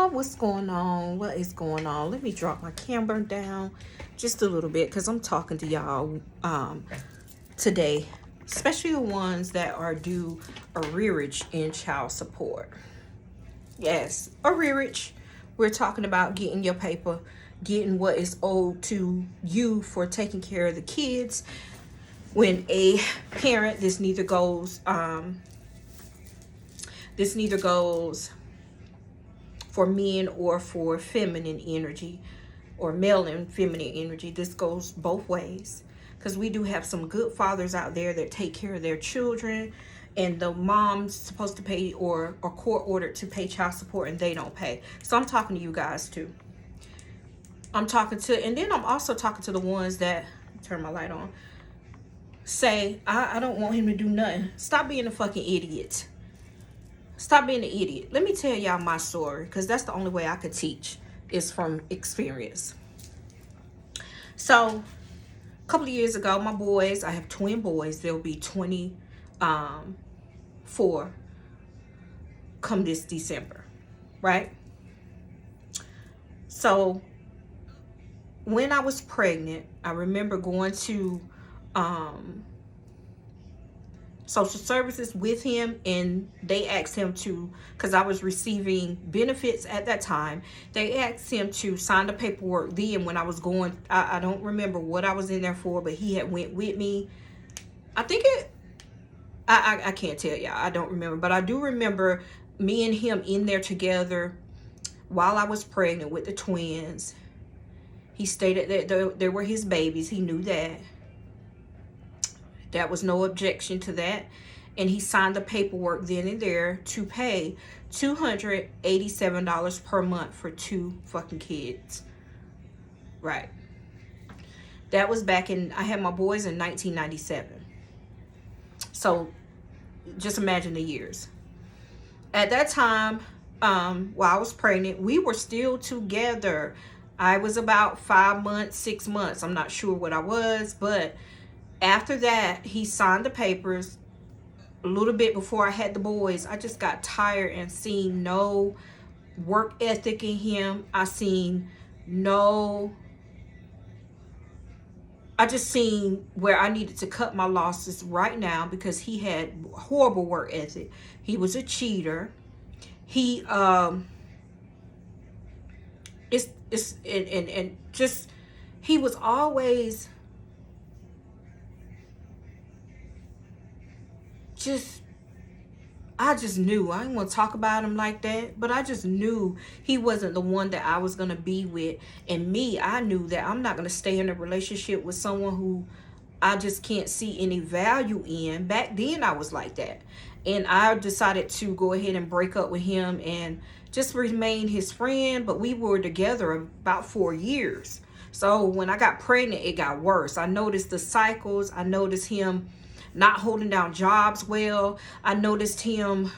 y'all, what's going on? What is going on? Let me drop my camera down just a little bit because I'm talking to y'all today, especially the ones that are due arrearage in child support. Yes, arrearage. We're talking about getting your paper, getting what is owed to you for taking care of the kids. When a parent, this neither goes for men or for feminine energy or male and feminine energy. This goes both ways, because we do have some good fathers out there that take care of their children, and the mom's supposed to pay or court ordered to pay child support and they don't pay. So I'm talking to you guys too. And then I'm also talking to the ones that, turn my light on, say, I don't want him to do nothing. Stop being a fucking idiot. Stop being an idiot. Let me tell y'all my story, because that's the only way I could teach, is from experience. So, a couple of years ago, my boys, I have twin boys. They'll be 24 come this December, right? So, when I was pregnant, I remember going to social services with him, and they asked him to, because I was receiving benefits at that time, they asked him to sign the paperwork then when I was going. I don't remember what I was in there for, but he had went with me. I think I can't tell y'all, I don't remember, but I do remember me and him in there together while I was pregnant with the twins. He stated that they were his babies. He knew that. That was no objection to that. And he signed the paperwork then and there to pay $287 per month for 2 fucking kids. Right. That was back in, I had my boys in 1997. So just imagine the years. At that time, while I was pregnant, we were still together. I was about 5 months, 6 months. I'm not sure what I was, but after that, he signed the papers. A little bit before I had the boys, I just got tired and seen no work ethic in him. I just seen where I needed to cut my losses right now, because he had horrible work ethic. He was a cheater. He he was always I just knew. I didn't want to talk about him like that, but I just knew he wasn't the one that I was going to be with. And me, I knew that I'm not going to stay in a relationship with someone who I just can't see any value in. Back then, I was like that. And I decided to go ahead and break up with him and just remain his friend. But we were together about 4 years. So when I got pregnant, it got worse. I noticed the cycles. I noticed him not holding down jobs well. I noticed him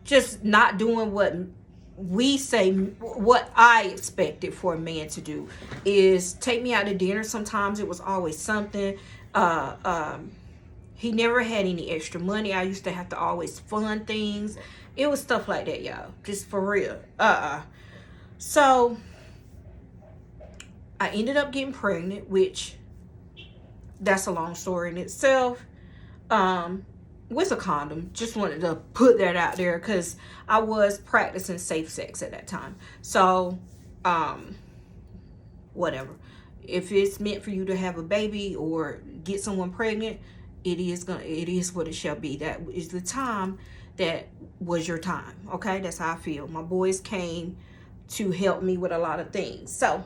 just not doing what I expected for a man to do, is take me out to dinner. Sometimes it was always something. He never had any extra money. I used to have to always fund things. It was stuff like that, y'all. Just for real. So I ended up getting pregnant, which that's a long story in itself, with a condom. Just wanted to put that out there, because I was practicing safe sex at that time. So whatever, if it's meant for you to have a baby or get someone pregnant, it is what it shall be. That is the time that was your time. Okay, that's how I feel. My boys came to help me with a lot of things. So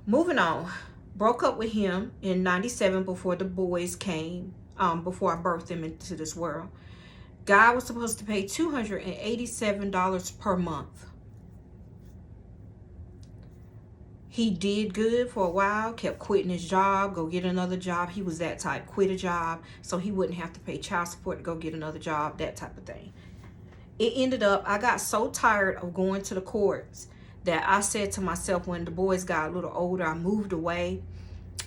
moving on, broke up with him in 97 before the boys came, before I birthed them into this world. Guy was supposed to pay $287 per month. He did good for a while, kept quitting his job, go get another job. He was that type, quit a job so he wouldn't have to pay child support to go get another job, that type of thing. It ended up, I got so tired of going to the courts that I said to myself, when the boys got a little older, I moved away.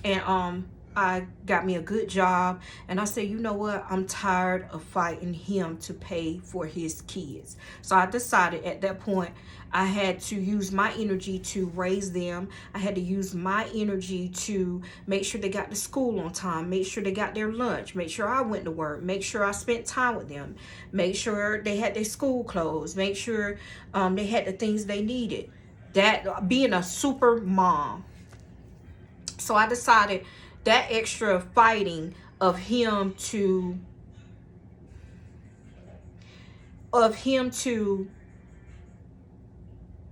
And I got me a good job, and I said, you know what, I'm tired of fighting him to pay for his kids. So I decided at that point I had to use my energy to raise them. I had to use my energy to make sure they got to school on time, make sure they got their lunch, make sure I went to work, make sure I spent time with them, make sure they had their school clothes, make sure they had the things they needed. That being a super mom. So I decided that extra fighting of him to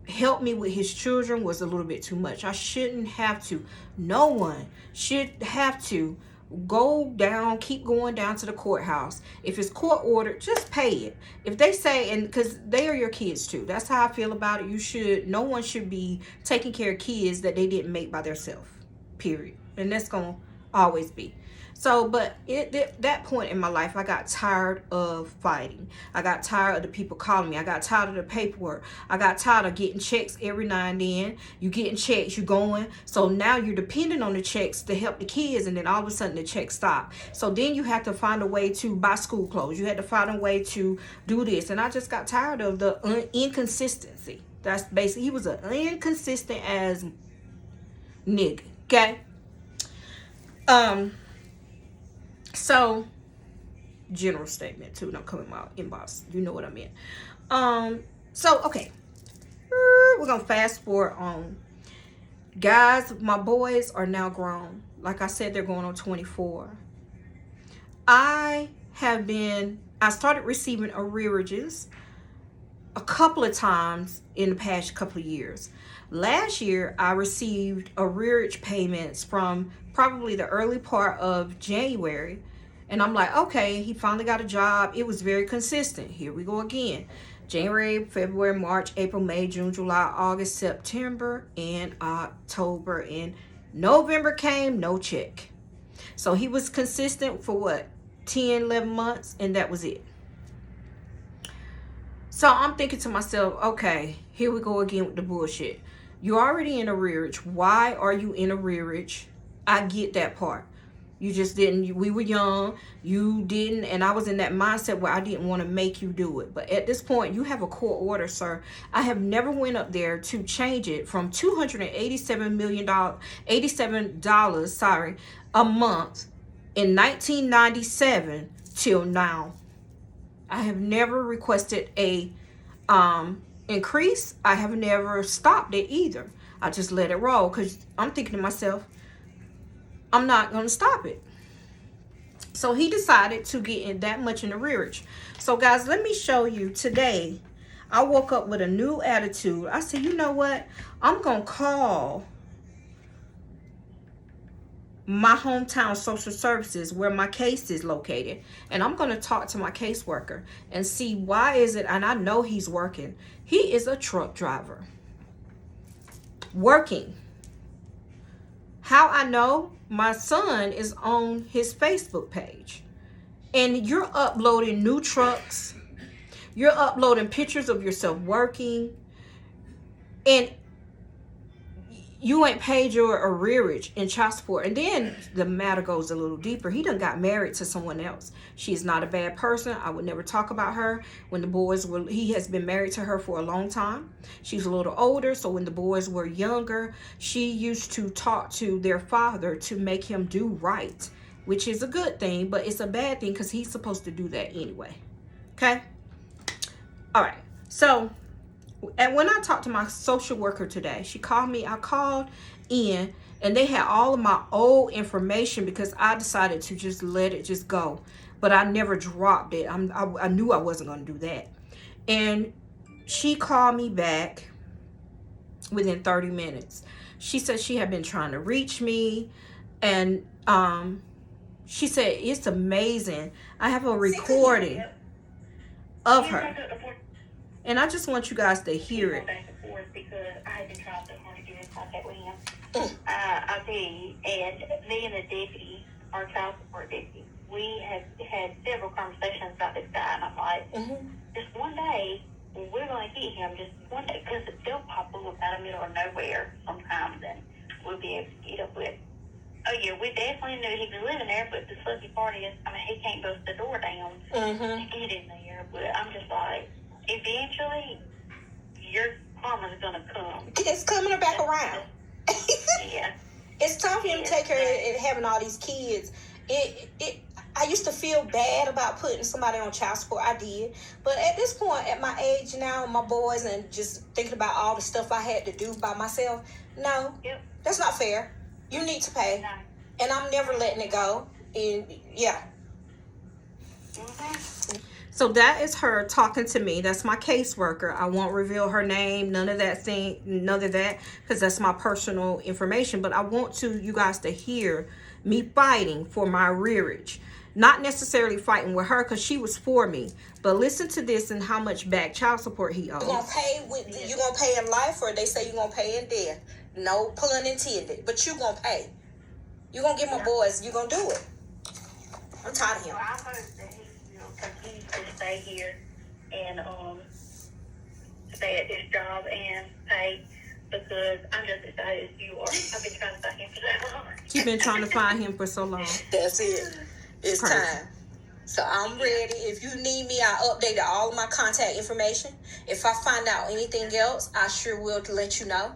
help me with his children was a little bit too much. I shouldn't have to. No one should have to keep going down to the courthouse. If it's court ordered, just pay it. If they say, and because they are your kids too, that's how I feel about it. No one should be taking care of kids that they didn't make by themselves, period. And that's gonna always be. So, but that point in my life, I got tired of fighting. I got tired of the people calling me. I got tired of the paperwork. I got tired of getting checks every now and then. You getting checks, you going. So now you're depending on the checks to help the kids, and then all of a sudden the checks stop. So then you have to find a way to buy school clothes. You had to find a way to do this. And I just got tired of the inconsistency. That's basically, he was an inconsistent as nigga, okay? So, general statement too. Don't come in my inbox. You know what I mean. So, okay. We're going to fast forward on. Guys, my boys are now grown. Like I said, they're going on 24. I started receiving arrearages a couple of times in the past couple of years. Last year, I received arrearage payments from probably the early part of January. And I'm like, okay, he finally got a job. It was very consistent. Here we go again. January, February, March, April, May, June, July, August, September, and October. And November came, no check. So he was consistent for what? 10, 11 months, and that was it. So I'm thinking to myself, okay, here we go again with the bullshit. You're already in arrearage. Why are you in arrearage? I get that part. You just didn't. We were young. You didn't. And I was in that mindset where I didn't want to make you do it. But at this point, you have a court order, sir. I have never went up there to change it from $287 a month in 1997 till now. I have never requested a increase. I have never stopped it either. I just let it roll because I'm thinking to myself, I'm not going to stop it. So he decided to get in that much in arrearage. So guys, let me show you today. I woke up with a new attitude. I said, you know what? I'm going to call my hometown social services where my case is located, and I'm going to talk to my caseworker and see why is it. And I know he's working. He is a truck driver working. How I know? My son is on his Facebook page, and you're uploading new trucks. You're uploading pictures of yourself working, and you ain't paid your arrearage in child support. And then the matter goes a little deeper. He done got married to someone else. She's not a bad person. I would never talk about her. When the boys were, he has been married to her for a long time. She's a little older. So when the boys were younger, she used to talk to their father to make him do right, which is a good thing, but it's a bad thing because he's supposed to do that anyway. Okay. All right. So, and when I talked to my social worker today, she called me. I called in, and they had all of my old information because I decided to just let it just go. But I never dropped it. I knew I wasn't going to do that. And she called me back within 30 minutes. She said she had been trying to reach me. And she said, it's amazing. I have a recording of her. And I just want you guys to hear it. Back and forth because I had been trying so hard to get in contact with him. I'll tell you, and me and the deputy, our child support deputy, we have had several conversations about this guy, and I'm like, just one day, we're going to get him, just one day, because they'll pop up out of the middle of nowhere sometimes, and we'll be able to get up with Oh yeah, we definitely knew he was living there, but the sucky part is, I mean, he can't bust the door down to get in there. But I'm just like, eventually, your karma's gonna come. It's coming back around. Yeah. It's time for him to take care of having all these kids. I used to feel bad about putting somebody on child support. I did. But at this point, at my age now, my boys, and just thinking about all the stuff I had to do by myself, no, that's not fair. You need to pay. No. And I'm never letting it go. And yeah. So that is her talking to me. That's my caseworker. I won't reveal her name, none of that, because that's my personal information. But I want you guys to hear me fighting for my rearage. Not necessarily fighting with her, because she was for me. But listen to this and how much back child support he owes. You gonna pay in life, or they say you gonna pay in death? No pun intended. But you gonna pay. You gonna get my boys. You gonna do it. I'm tired of him. Well, I hope that he will continue to stay here and stay at this job and pay, because I'm just as excited as you are. I've been trying to find him for so long. You've been trying to find him for so long. That's it. It's time. So I'm ready. If you need me, I updated all of my contact information. If I find out anything else, I sure will to let you know.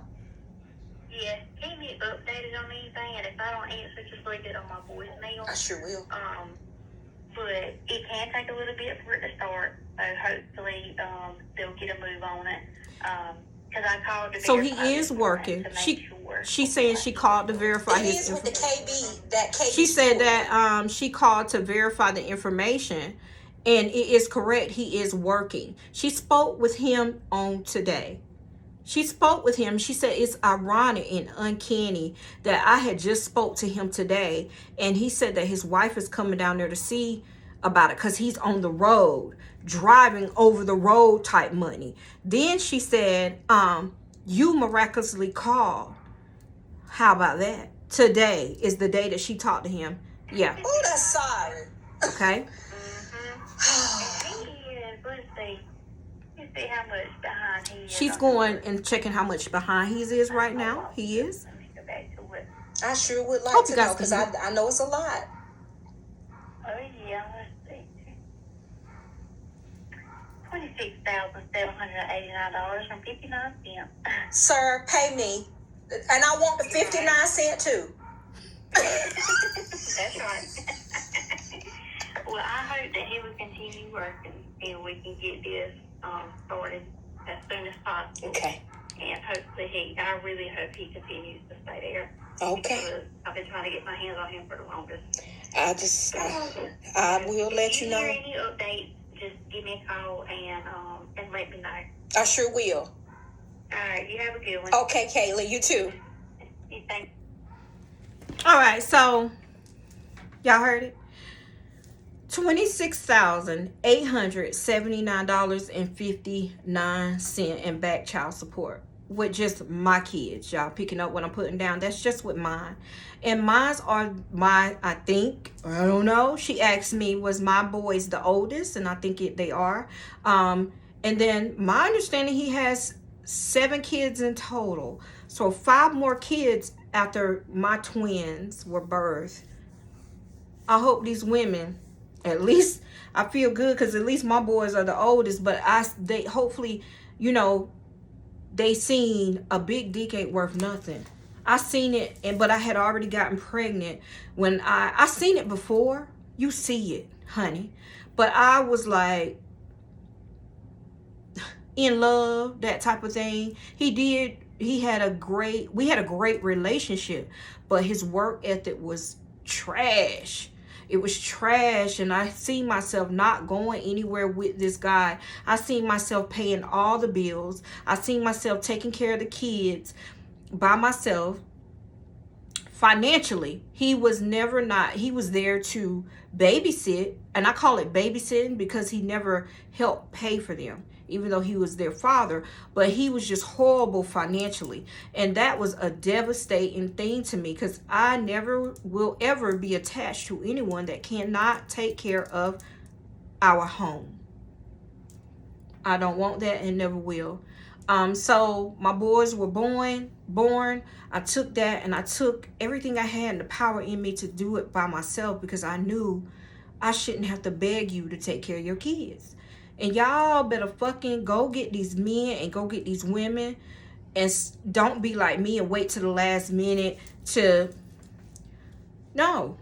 Yeah, keep me updated on anything, and if I don't answer, just leave it on my voicemail. I sure will. But it can take a little bit for it to start, so hopefully they'll get a move on it. Because I called to so he is working. She's saying she called to verify his information. She said that she called to verify the information, and it is correct. He is working. She spoke with him on today. She spoke with him. She said it's ironic and uncanny that I had just spoke to him today, and he said that his wife is coming down there to see about it because he's on the road, driving over the road type money. Then she said, you miraculously called. How about that? Today is the day that she talked to him. Yeah. Oh, that's sorry. Okay. See how much behind he is. She's going and checking how much behind he is right now. He is. Let me go back to it. I sure would like to know, because I know it's a lot. Oh yeah, let's see. $26,789.59. Sir, pay me, and I want the 59 cent too. That's right. Well, I hope that he will continue working and we can get this started as soon as possible. Okay. And hopefully I really hope he continues to stay there. Okay. Because I've been trying to get my hands on him for the longest. I will let you know. If you hear any updates, just give me a call and let me know. I sure will. All right, you have a good one. Okay, Kayla, you too. Thanks. All right, so y'all heard it. $26,879.59 in back child support with just my kids. Y'all picking up what I'm putting down. That's just with mine. And mine's are I don't know. She asked me, was my boys the oldest? And I think they are. And then my understanding, he has 7 kids in total. So 5 more kids after my twins were birthed. I hope these women, at least I feel good, because at least my boys are the oldest, but they hopefully, they seen a big dick ain't worth nothing. I seen it, but I had already gotten pregnant when I seen it before. You see it, honey. But I was like in love, that type of thing. We had a great relationship, but his work ethic was trash. It was trash, and I see myself not going anywhere with this guy. I see myself paying all the bills. I see myself taking care of the kids by myself. Financially, he was there to babysit, and I call it babysitting because he never helped pay for them, even though he was their father. But he was just horrible financially, and that was a devastating thing to me, because I never will ever be attached to anyone that cannot take care of our home. I don't want that and never will. So my boys were born. I took that and I took everything I had and the power in me to do it by myself, because I knew I shouldn't have to beg you to take care of your kids. And y'all better fucking go get these men and go get these women, and don't be like me and wait to the last minute to... No.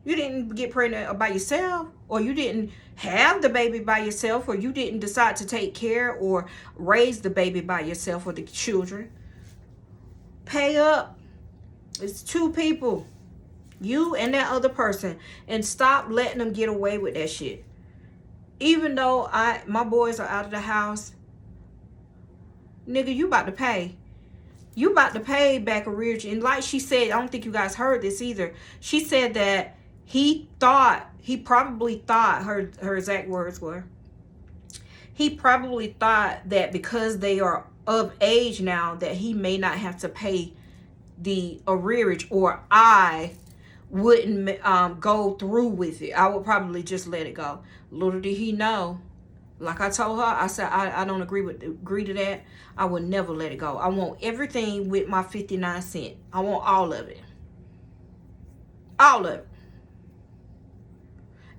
You didn't get pregnant by yourself, or you didn't have the baby by yourself, or you didn't decide to take care or raise the baby by yourself or the children. Pay up. It's two people, you and that other person, and stop letting them get away with that shit. Even though my boys are out of the house, nigga, you about to pay. You about to pay back arrears. And like she said, I don't think you guys heard this either. She said that he probably thought, her exact words were, he probably thought that because they are of age now that he may not have to pay the arrearage, or I wouldn't go through with it. I would probably just let it go. Little did he know, like I told her, I said, I don't agree to that. I would never let it go. I want everything with my 59 cents. I want all of it. All of it.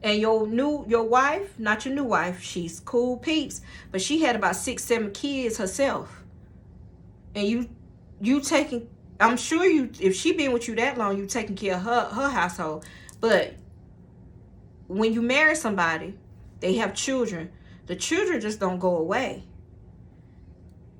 And your wife, not your new wife, she's cool peeps, but she had about 6-7 kids herself. And you taking, I'm sure if she been with you that long, you taking care of her household. But when you marry somebody, they have children. The children just don't go away.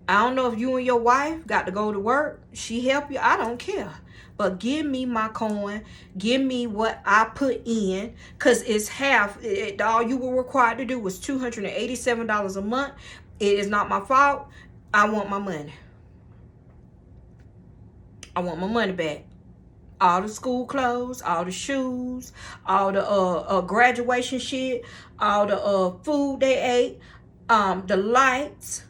I don't know if you and your wife got to go to work. She help you. I don't care. But give me my coin. Give me what I put in. Because it's half. All you were required to do was $287 a month. It is not my fault. I want my money. I want my money back. All the school clothes, all the shoes, all the graduation shit, all the food they ate, the lights,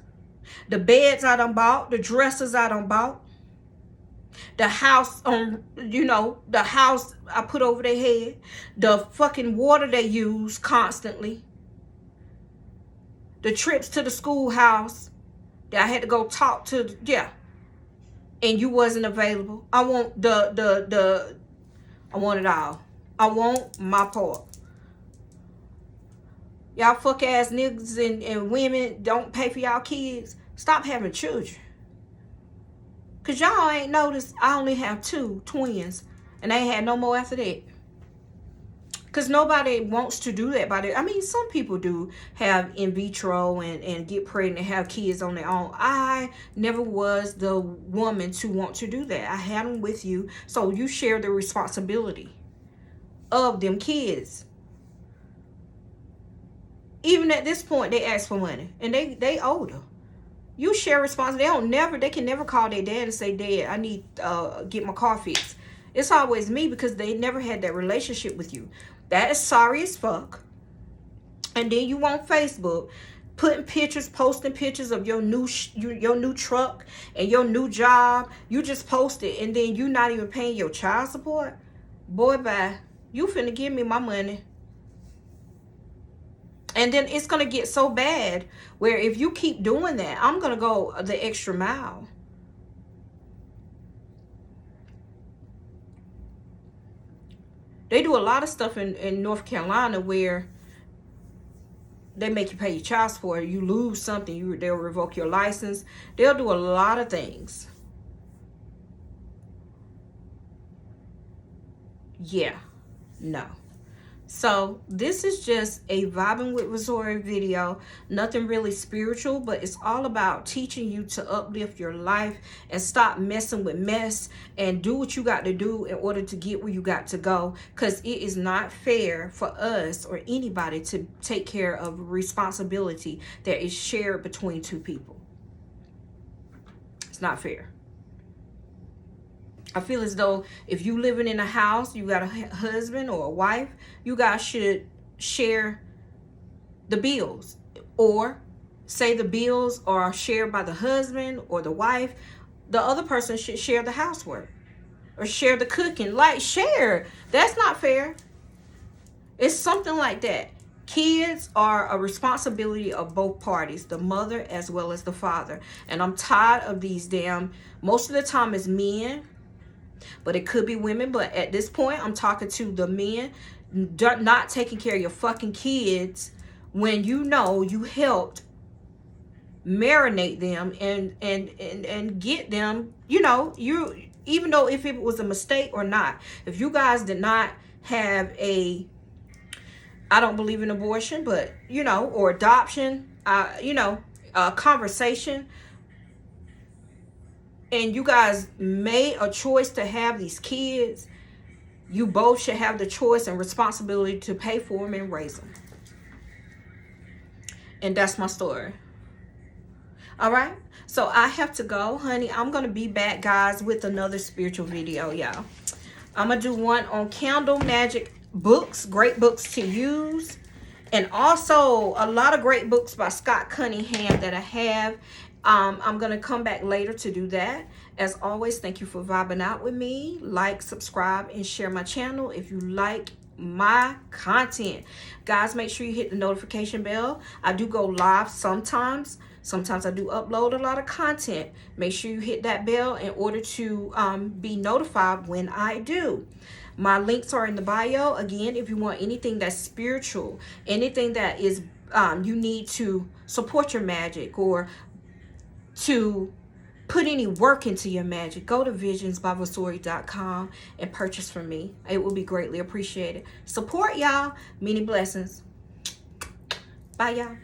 the beds I done bought, the dressers I done bought, the house the house I put over their head, the fucking water they use constantly, the trips to the schoolhouse that I had to go talk to, and you wasn't available. I want I want it all. I want my part. Y'all fuck ass niggas and women don't pay for y'all kids. Stop having children. Cause y'all ain't noticed I only have 2 twins, and I ain't had no more after that. Cause nobody wants to do that. I mean, some people do have in vitro and get pregnant and have kids on their own. I never was the woman to want to do that. I had them with you, so you share the responsibility of them kids. Even at this point, they ask for money, and they older. You share responsibility. They can never call their dad and say, "Dad, I need get my car fixed." It's always me, because they never had that relationship with you. That is sorry as fuck. And then you on Facebook putting pictures, posting pictures of your new truck and your new job. You just post it, and then you not even paying your child support. Boy, bye. You finna give me my money. And then it's going to get so bad where if you keep doing that, I'm going to go the extra mile. They do a lot of stuff in North Carolina where they make you pay your child support. You lose something, they'll revoke your license. They'll do a lot of things. Yeah, no. So this is just a Vibing with Vasori video. Nothing really spiritual, but it's all about teaching you to uplift your life and stop messing with mess and do what you got to do in order to get where you got to go. Because it is not fair for us or anybody to take care of responsibility that is shared between 2 people. It's not fair. I feel as though if you living in a house, you got a husband or a wife, you guys should share the bills. Or say the bills are shared by the husband or the wife, the other person should share the housework or share the cooking. Like, share. That's not fair. It's something like that. Kids are a responsibility of both parties, the mother as well as the father. And I'm tired of these most of the time it's men, but it could be women. But at this point, I'm talking to the men not taking care of your fucking kids when you know you helped marinate them and get them, you, even though if it was a mistake or not, if you guys did not have I don't believe in abortion, but or adoption, a conversation, and you guys made a choice to have these kids, you both should have the choice and responsibility to pay for them and raise them. And that's my story. All right, so I have to go, honey. I'm gonna be back, guys, with another spiritual video, y'all. I'm gonna do one on candle magic books, great books to use, and also a lot of great books by Scott Cunningham that I have. I'm gonna come back later to do that. As always, thank you for vibing out with me. Like, subscribe, and share my channel if you like my content. Guys, make sure you hit the notification bell. I do go live sometimes I do upload a lot of content. Make sure you hit that bell in order to be notified when I do. My links are in the bio. Again, if you want anything that's spiritual, anything that is you need to support your magic or to put any work into your magic, go to visionsbyvasori.com and purchase from me. It will be greatly appreciated. Support, y'all. Many blessings. Bye, y'all.